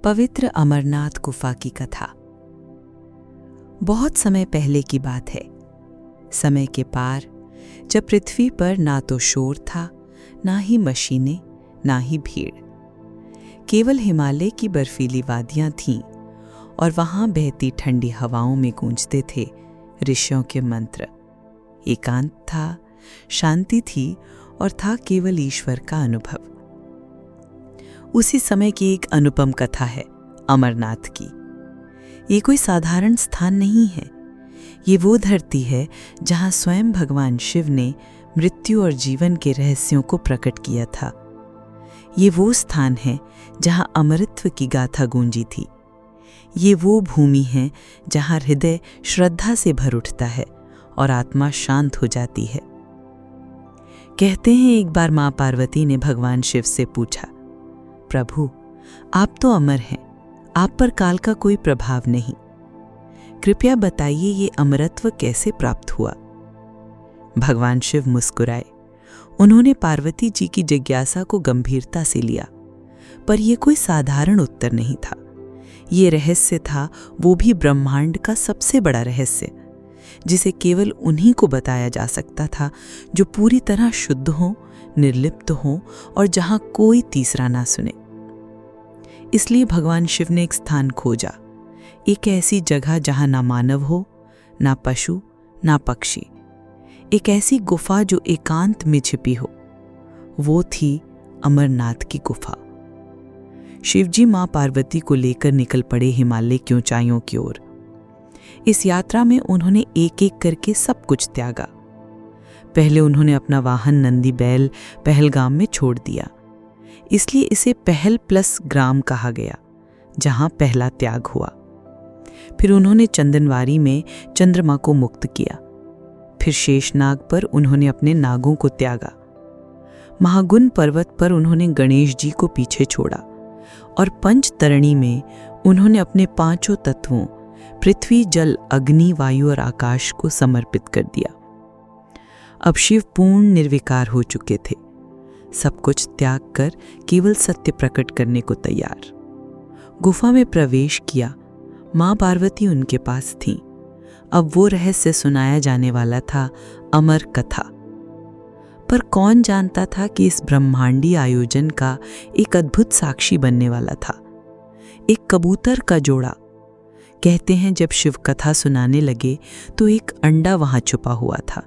पवित्र अमरनाथ गुफा की कथा। बहुत समय पहले की बात है। समय के पार, जब पृथ्वी पर ना तो शोर था, ना ही मशीनें, ना ही भीड़। केवल हिमालय की बर्फीली वादियां थीं और वहां बहती ठंडी हवाओं में गूंजते थे ऋषियों के मंत्र। एकांत था, शांति थी और था केवल ईश्वर का अनुभव। उसी समय की एक अनुपम कथा है अमरनाथ की। ये कोई साधारण स्थान नहीं है। ये वो धरती है जहां स्वयं भगवान शिव ने मृत्यु और जीवन के रहस्यों को प्रकट किया था। ये वो स्थान है जहां अमरत्व की गाथा गूंजी थी। ये वो भूमि है जहां हृदय श्रद्धा से भर उठता है और आत्मा शांत हो जाती है। कहते हैं एक बार मां पार्वती ने भगवान शिव से पूछा, प्रभु, आप तो अमर हैं, आप पर काल का कोई प्रभाव नहीं। कृपया बताइए ये अमरत्व कैसे प्राप्त हुआ। भगवान शिव मुस्कुराए। उन्होंने पार्वती जी की जिज्ञासा को गंभीरता से लिया, पर यह कोई साधारण उत्तर नहीं था। ये रहस्य था, वो भी ब्रह्मांड का सबसे बड़ा रहस्य, जिसे केवल उन्हीं को बताया जा सकता था जो पूरी तरह शुद्ध हों, निर्लिप्त हों और जहां कोई तीसरा ना सुने। इसलिए भगवान शिव ने एक स्थान खोजा, एक ऐसी जगह जहां ना मानव हो, ना पशु, ना पक्षी। एक ऐसी गुफा जो एकांत में छिपी हो। वो थी अमरनाथ की गुफा। शिवजी मां पार्वती को लेकर निकल पड़े हिमालय की ऊंचाइयों की ओर। इस यात्रा में उन्होंने एक एक करके सब कुछ त्यागा। पहले उन्होंने अपना वाहन नंदी बैल पहलगाम में छोड़ दिया। इसलिए इसे पहल प्लस ग्राम कहा गया, जहां पहला त्याग हुआ। फिर उन्होंने चंदनवारी में चंद्रमा को मुक्त किया। फिर शेषनाग पर उन्होंने अपने नागों को त्यागा। महागुण पर्वत पर उन्होंने गणेश जी को पीछे छोड़ा और पंचतरणी में उन्होंने अपने पांचों तत्वों पृथ्वी, जल, अग्नि, वायु और आकाश को समर्पित कर दिया। अब शिव पूर्ण निर्विकार हो चुके थे, सब कुछ त्याग कर केवल सत्य प्रकट करने को तैयार। गुफा में प्रवेश किया। मां पार्वती उनके पास थीं। अब वो रहस्य सुनाया जाने वाला था, अमर कथा। पर कौन जानता था कि इस ब्रह्मांडी आयोजन का एक अद्भुत साक्षी बनने वाला था, एक कबूतर का जोड़ा। कहते हैं जब शिव कथा सुनाने लगे तो एक अंडा वहां छुपा हुआ था।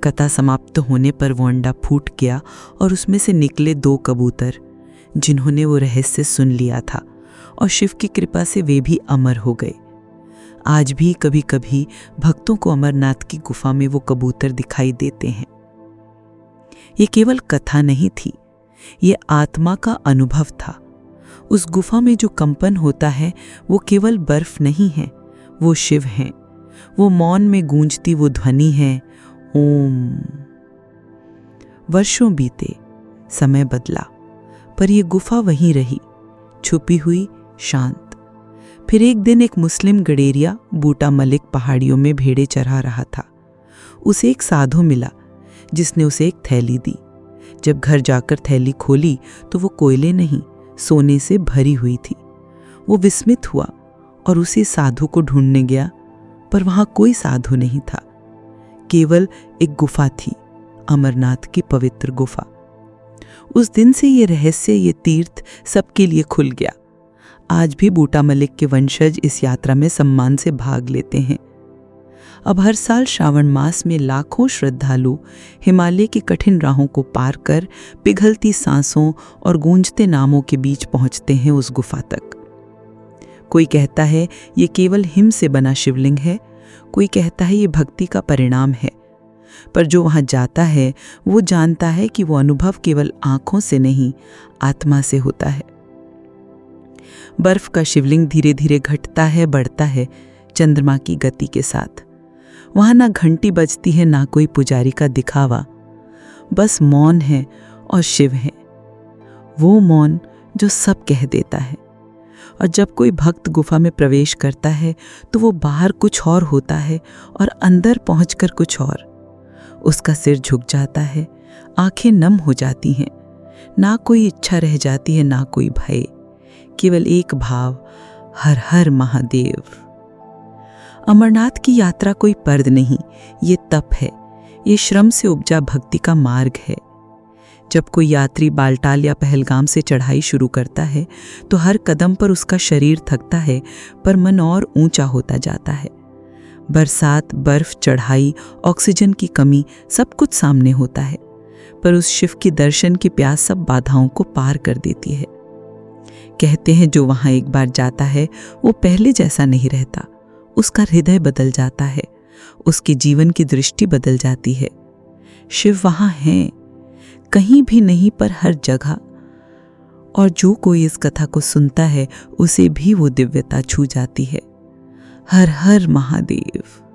कथा समाप्त होने पर वो अंडा फूट गया और उसमें से निकले 2 कबूतर, जिन्होंने वो रहस्य सुन लिया था और शिव की कृपा से वे भी अमर हो गए। आज भी कभी कभी भक्तों को अमरनाथ की गुफा में वो कबूतर दिखाई देते हैं। ये केवल कथा नहीं थी, ये आत्मा का अनुभव था। उस गुफा में जो कंपन होता है वो केवल बर्फ नहीं है, वो शिव हैं। वो मौन में गूंजती वो ध्वनि है, ओम। वर्षों बीते, समय बदला, पर यह गुफा वहीं रही, छुपी हुई, शांत। फिर एक दिन एक मुस्लिम गडेरिया बूटा मलिक पहाड़ियों में भेड़े चरा रहा था। उसे एक साधु मिला जिसने उसे एक थैली दी। जब घर जाकर थैली खोली तो वो कोयले नहीं, सोने से भरी हुई थी। वो विस्मित हुआ और उसी साधु को ढूंढने गया, पर वहां कोई साधु नहीं था। केवल एक गुफा थी, अमरनाथ की पवित्र गुफा। उस दिन से ये रहस्य, ये तीर्थ सबके लिए खुल गया। आज भी बूटा मलिक के वंशज इस यात्रा में सम्मान से भाग लेते हैं। अब हर साल श्रावण मास में लाखों श्रद्धालु हिमालय की कठिन राहों को पार कर पिघलती सांसों और गूंजते नामों के बीच पहुंचते हैं उस गुफा तक। कोई कहता है ये केवल हिम से बना शिवलिंग है, कोई कहता है ये भक्ति का परिणाम है। पर जो वहां जाता है वो जानता है कि वो अनुभव केवल आंखों से नहीं, आत्मा से होता है। बर्फ का शिवलिंग धीरे धीरे घटता है, बढ़ता है चंद्रमा की गति के साथ। वहां ना घंटी बजती है, ना कोई पुजारी का दिखावा, बस मौन है और शिव है। वो मौन जो सब कह देता है। और जब कोई भक्त गुफा में प्रवेश करता है तो वो बाहर कुछ और होता है और अंदर पहुंचकर कुछ और। उसका सिर झुक जाता है, आंखें नम हो जाती हैं, ना कोई इच्छा रह जाती है, ना कोई भय, केवल एक भाव, हर हर महादेव। अमरनाथ की यात्रा कोई पर्द नहीं, ये तप है, ये श्रम से उपजा भक्ति का मार्ग है। जब कोई यात्री बालटाल या पहलगाम से चढ़ाई शुरू करता है तो हर कदम पर उसका शरीर थकता है, पर मन और ऊंचा होता जाता है। बरसात, बर्फ, चढ़ाई, ऑक्सीजन की कमी, सब कुछ सामने होता है, पर उस शिव की दर्शन की प्यास सब बाधाओं को पार कर देती है। कहते हैं जो वहां एक बार जाता है वो पहले जैसा नहीं रहता, उसका हृदय बदल जाता है, उसके जीवन की दृष्टि बदल जाती है। शिव वहां हैं, कहीं भी नहीं पर हर जगह, और जो कोई इस कथा को सुनता है उसे भी वो दिव्यता छू जाती है। हर हर महादेव।